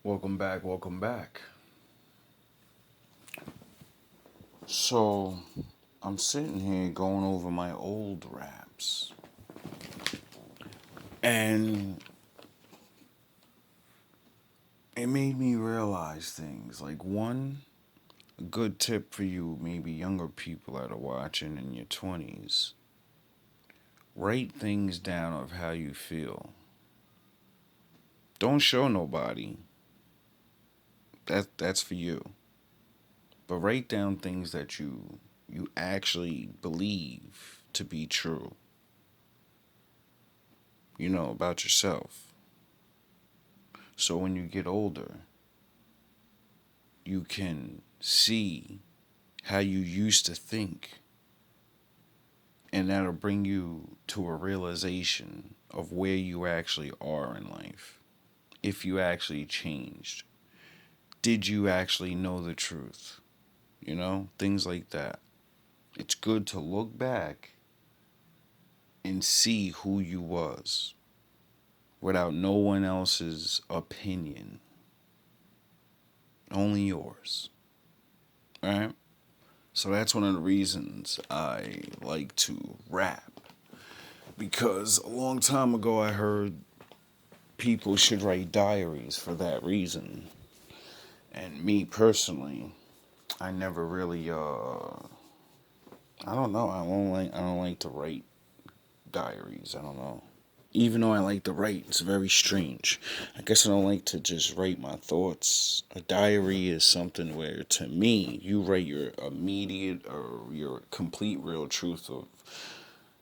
Welcome back, welcome back. So, I'm sitting here going over my old raps. And it made me realize things. Like, one, a good tip for you, maybe younger people that are watching in your 20s, write things down of how you feel. Don't show nobody. That's for you. But write down things that you actually believe to be true. About yourself. So when you get older, you can see how you used to think, and that'll bring you to a realization of where you actually are in life. If you actually changed, did you actually know the truth? Things like that. It's good to look back and see who you was without no one else's opinion, only yours. All right? So that's one of the reasons I like to rap. Because a long time ago I heard people should write diaries for that reason. And me personally, I never really I don't know, I don't like to write diaries. I don't know. Even though I like to write, it's very strange. I guess I don't like to just write my thoughts. A diary is something where, to me, you write your immediate or your complete real truth of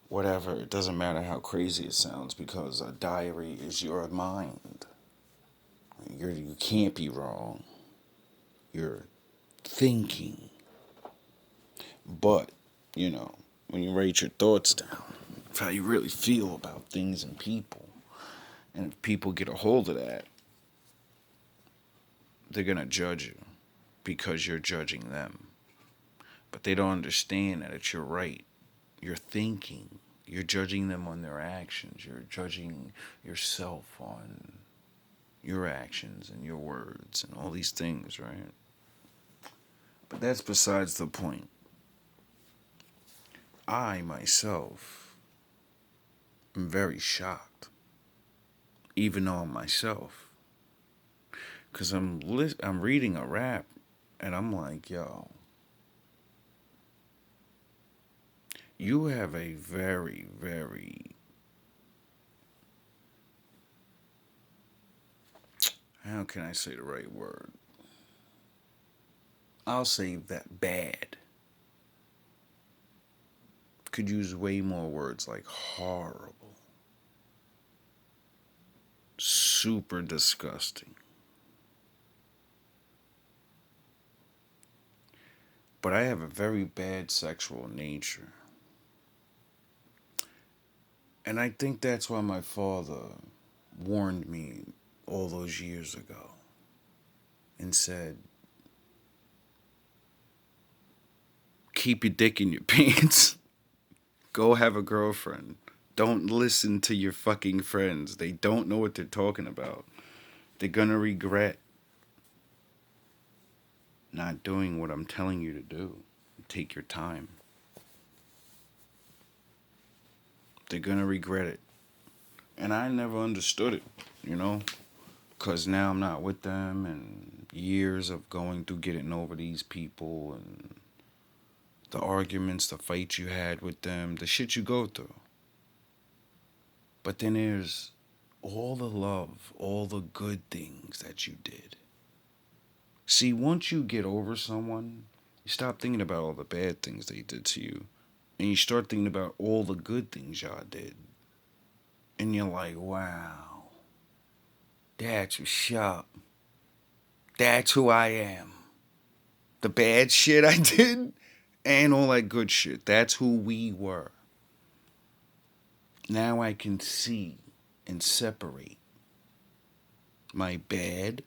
whatever. It doesn't matter how crazy it sounds because a diary is your mind. You can't be wrong. You're thinking. But, when you write your thoughts down, it's how you really feel about things and people. And if people get a hold of that, they're going to judge you because you're judging them. But they don't understand that it's your right. You're thinking. You're judging them on their actions. You're judging yourself on your actions and your words and all these things, right? But that's besides the point. I myself am very shocked, even though I'm myself, because I'm reading a rap and I'm like, yo, you have a very, very, how can I say the right word? I'll say that bad. Could use way more words like horrible, super disgusting. But I have a very bad sexual nature. And I think that's why my father warned me all those years ago and said, keep your dick in your pants. Go have a girlfriend. Don't listen to your fucking friends. They don't know what they're talking about. They're gonna regret not doing what I'm telling you to do. Take your time. They're gonna regret it. And I never understood it, you know? Because now I'm not with them, and years of going through getting over these people, and the arguments, the fights you had with them, the shit you go through. But then there's all the love, all the good things that you did. See, once you get over someone, you stop thinking about all the bad things they did to you, and you start thinking about all the good things y'all did. And you're like, wow, that's what's up. That's who I am. The bad shit I did and all that good shit. That's who we were. Now I can see and separate my bad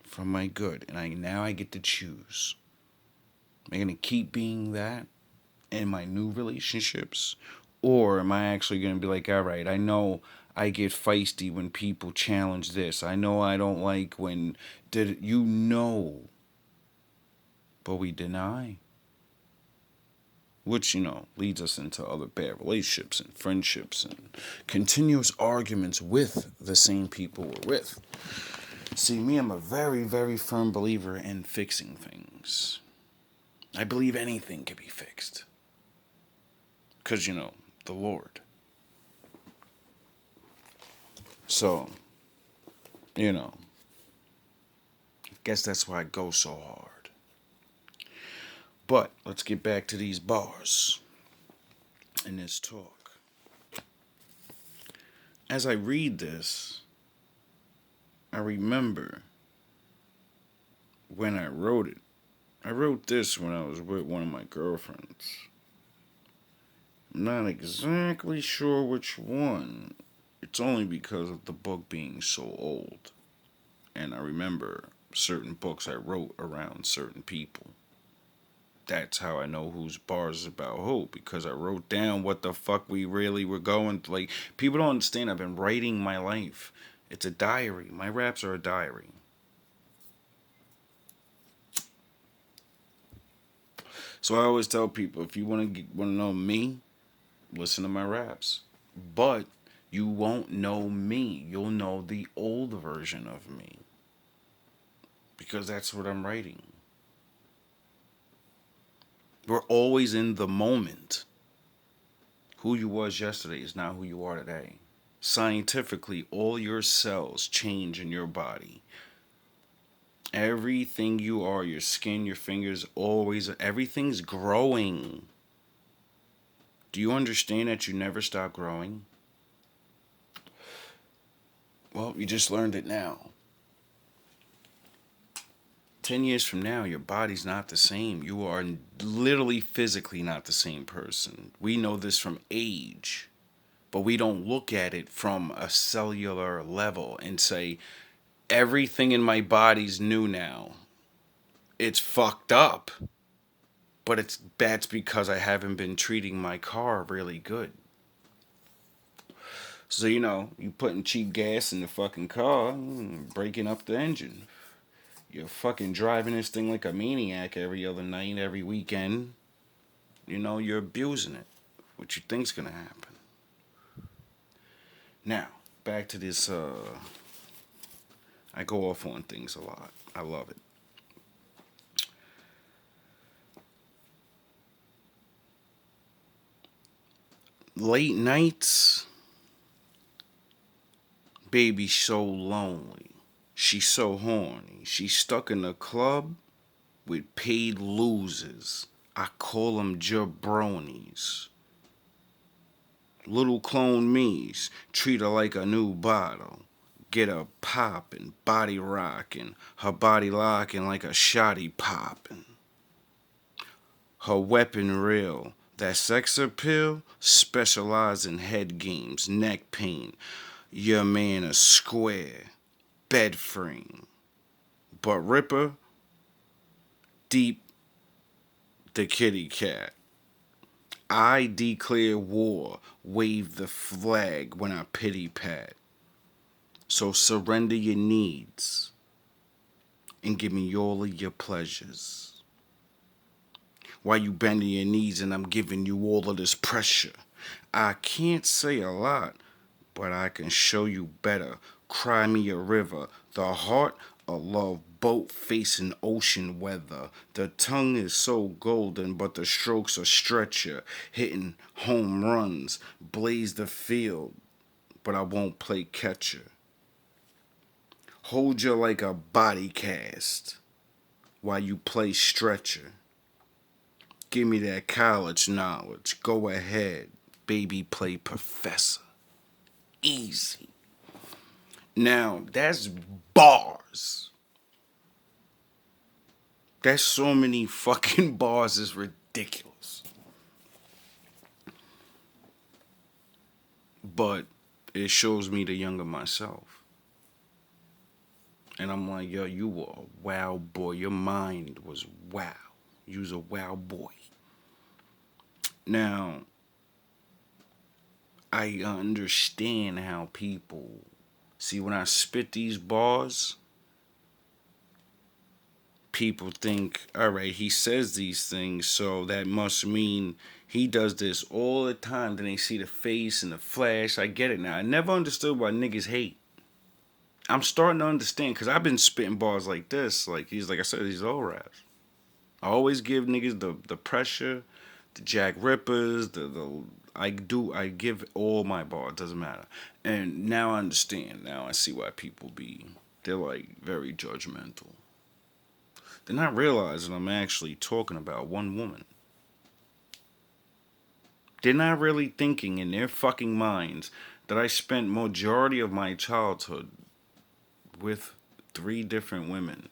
from my good. And now I get to choose. Am I going to keep being that in my new relationships? Or am I actually going to be like, all right, I know I get feisty when people challenge this. I know I don't like when did you know, but we deny. Which, leads us into other bad relationships and friendships and continuous arguments with the same people we're with. See, me, I'm a very, very firm believer in fixing things. I believe anything can be fixed. Because, the Lord. So, I guess that's why I go so hard. But let's get back to these bars and this talk. As I read this, I remember when I wrote it. I wrote this when I was with one of my girlfriends. I'm not exactly sure which one. It's only because of the book being so old. And I remember certain books I wrote around certain people. That's how I know whose bars is about who, because I wrote down what the fuck we really were going through. Like, people don't understand, I've been writing my life. It's a diary. My raps are a diary. So I always tell people, if you want to know me, listen to my raps. But you won't know me. You'll know the old version of me. Because that's what I'm writing. We're always in the moment. Who you was yesterday is not who you are today. Scientifically, all your cells change in your body. Everything you are, your skin, your fingers, always, everything's growing. Do you understand that you never stop growing? Well, you just learned it now. 10 years from now, your body's not the same. You are literally physically not the same person. We know this from age, but we don't look at it from a cellular level and say, everything in my body's new now. It's fucked up. But that's because I haven't been treating my car really good. So, you putting cheap gas in the fucking car, breaking up the engine. You're fucking driving this thing like a maniac every other night, every weekend. You're abusing it. What you think's gonna happen? Now, back to this, I go off on things a lot. I love it. Late nights, baby so lonely. She's so horny. She's stuck in a club with paid losers. I call them jabronis. Little clone me's treat her like a new bottle. Get her poppin', body rockin', her body lockin' like a shotty poppin'. Her weapon real. That sex appeal specialize in head games, neck pain. Your man a square, bed frame. But Ripper, deep the kitty cat. I declare war, wave the flag when I pity pat. So surrender your needs and give me all of your pleasures. While you bending your knees and I'm giving you all of this pressure. I can't say a lot, but I can show you better. Cry me a river, the heart a love boat facing ocean weather. The tongue is so golden, but the strokes are stretcher, hitting home runs, blaze the field, but I won't play catcher. Hold you like a body cast while you play stretcher. Give me that college knowledge. Go ahead, baby, play professor. Easy. Now, that's bars. That's so many fucking bars, it's ridiculous. But it shows me the younger myself. And I'm like, yo, you were a wow boy. Your mind was wow. You was a wow boy. Now, I understand how people see when I spit these bars. People think, all right, he says these things, so that must mean he does this all the time. Then they see the face and the flash. I get it now. I never understood why niggas hate. I'm starting to understand because I've been spitting bars like this. Like I said, these old raps. I always give niggas the pressure, the Jack Rippers, I give all my bars, doesn't matter. And now I understand. Now I see why people they're like very judgmental. They're not realizing I'm actually talking about one woman. They're not really thinking in their fucking minds that I spent majority of my childhood with 3 different women.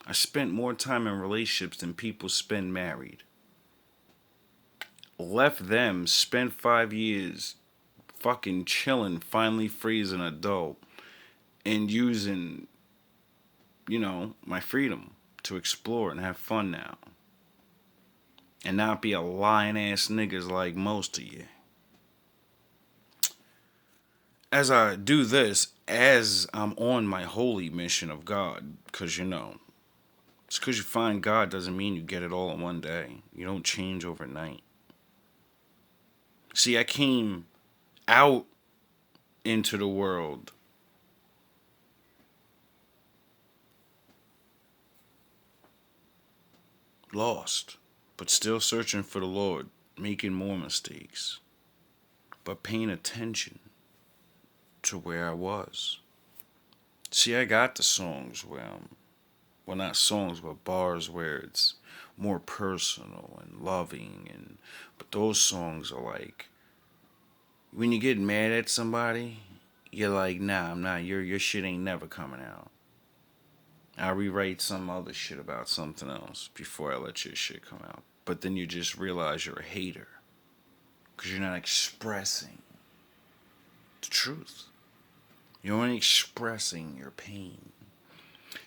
I spent more time in relationships than people spend married. Left them, spent 5 years fucking chilling, finally free as an adult, and using, my freedom to explore and have fun now. And not be a lying ass niggas like most of you. As I do this, as I'm on my holy mission of God, because just because you find God doesn't mean you get it all in one day. You don't change overnight. See, I came out into the world lost, but still searching for the Lord, making more mistakes, but paying attention to where I was. See, I got the songs where well, not songs, but bars where it's more personal and loving, but those songs are like when you get mad at somebody, you're like, nah, I'm not. Your shit ain't never coming out. I'll rewrite some other shit about something else before I let your shit come out. But then you just realize you're a hater because you're not expressing the truth. You're only expressing your pain.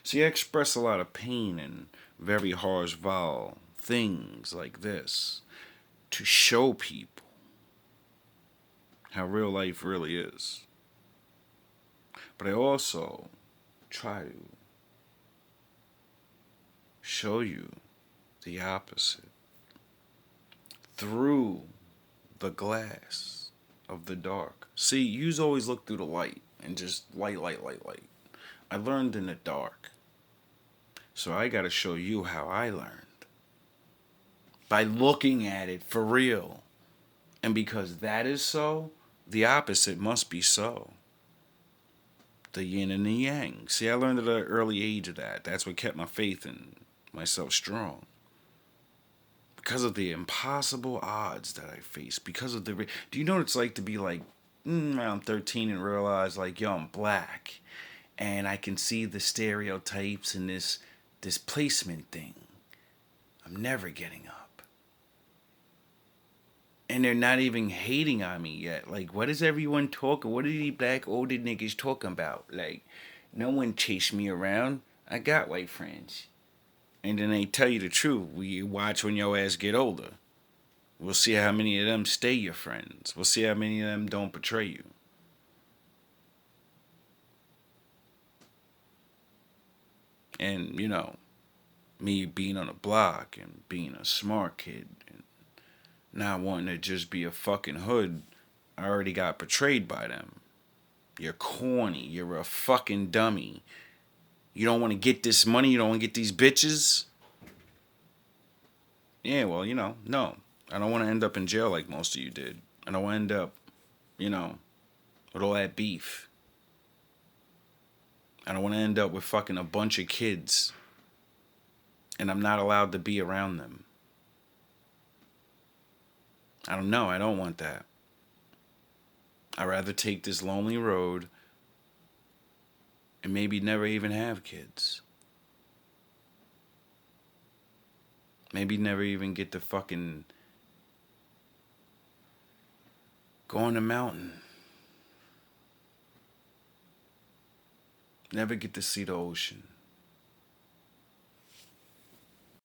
See, I express a lot of pain in very harsh, vile things like this to show people how real life really is. But I also try to show you the opposite through the glass of the dark. See, yous always look through the light and just light. I learned in the dark. So I gotta show you how I learned. By looking at it for real. And because that is so, the opposite must be so. The yin and the yang. See, I learned at an early age of that. That's what kept my faith in myself strong. Because of the impossible odds that I face. Because of the... Do you know what it's like to be like around 13 and realize like, yo, I'm black. And I can see the stereotypes and this placement thing. I'm never getting up. And they're not even hating on me yet. Like, what is everyone talking? What are these black older niggas talking about? Like, no one chased me around. I got white friends. And then they tell you the truth. We watch when your ass get older. We'll see how many of them stay your friends. We'll see how many of them don't betray you. And, me being on the block and being a smart kid and not wanting to just be a fucking hood, I already got betrayed by them. You're corny. You're a fucking dummy. You don't want to get this money. You don't want to get these bitches. Yeah, well, no. I don't want to end up in jail like most of you did. I don't want to end up, with all that beef. I don't want to end up with fucking a bunch of kids and I'm not allowed to be around them. I don't know. I don't want that. I'd rather take this lonely road and maybe never even have kids. Maybe never even get to fucking go on the mountain. Never get to see the ocean.